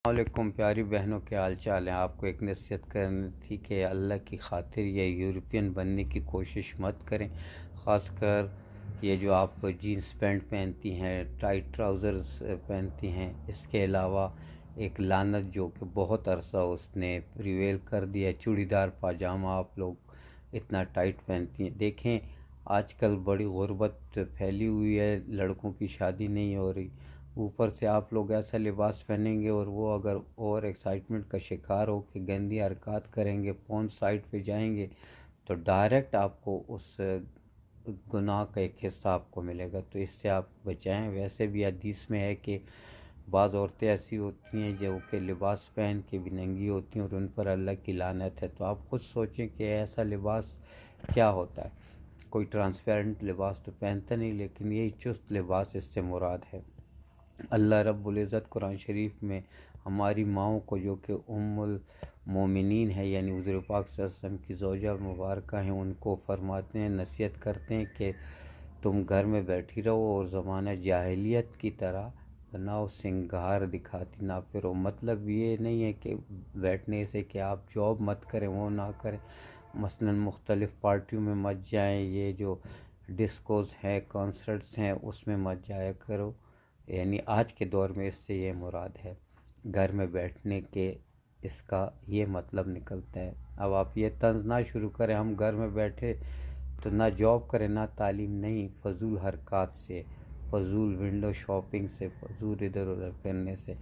السلام علیکم پیاری بہنوں، کے حال چال ہیں؟ آپ کو ایک نصیحت کرنی تھی کہ اللہ کی خاطر یہ یورپین بننے کی کوشش مت کریں، خاص کر یہ جو آپ جینس پینٹ پہنتی ہیں، ٹائٹ ٹراؤزرز پہنتی ہیں۔ اس کے علاوہ ایک لعنت جو کہ بہت عرصہ اس نے پریویل کر دیا، چوڑی دار پاجامہ آپ لوگ اتنا ٹائٹ پہنتی ہیں۔ دیکھیں آج کل بڑی غربت پھیلی ہوئی ہے، لڑکوں کی شادی نہیں ہو رہی، اوپر سے آپ لوگ ایسا لباس پہنیں گے اور وہ اگر اور ایکسائٹمنٹ کا شکار ہو کہ گندی حرکات کریں گے، پون سائٹ پہ جائیں گے، تو ڈائریکٹ آپ کو اس گناہ کا ایک حصہ آپ کو ملے گا۔ تو اس سے آپ بچائیں۔ ویسے بھی حدیث میں ہے کہ بعض عورتیں ایسی ہوتی ہیں جو کہ لباس پہن کے بھی ننگی ہوتی ہیں اور ان پر اللہ کی لعنت ہے۔ تو آپ خود سوچیں کہ ایسا لباس کیا ہوتا ہے۔ کوئی ٹرانسپیرنٹ لباس تو پہنتا نہیں، لیکن یہی چست لباس اس سے مراد ہے۔ اللہ رب العزت قرآن شریف میں ہماری ماؤں کو جو کہ ام المومنین ہے، یعنی حضور پاک صلی اللہ علیہ وسلم کی زوجہ مبارکہ ہیں، ان کو فرماتے ہیں، نصیحت کرتے ہیں کہ تم گھر میں بیٹھی رہو اور زمانہ جاہلیت کی طرح بناؤ، سنگار دکھاتی نہ پھرو۔ مطلب یہ نہیں ہے کہ بیٹھنے سے کہ آپ جاب مت کریں، وہ نہ کریں، مثلا مختلف پارٹیوں میں مت جائیں، یہ جو ڈسکوز ہیں، کانسرٹس ہیں، اس میں مت جایا کرو۔ یعنی آج کے دور میں اس سے یہ مراد ہے، گھر میں بیٹھنے کے اس کا یہ مطلب نکلتا ہے۔ اب آپ یہ طنز نہ شروع کریں ہم گھر میں بیٹھے تو نہ جاب کریں نہ تعلیم، نہیں، فضول حرکات سے، فضول ونڈو شاپنگ سے، فضول ادھر ادھر پھرنے سے۔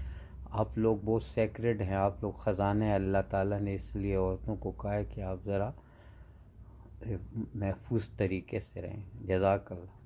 آپ لوگ بہت سیکرڈ ہیں، آپ لوگ خزانے ہیں اللہ تعالیٰ نے، اس لیے عورتوں کو کہا ہے کہ آپ ذرا محفوظ طریقے سے رہیں۔ جزاک اللہ۔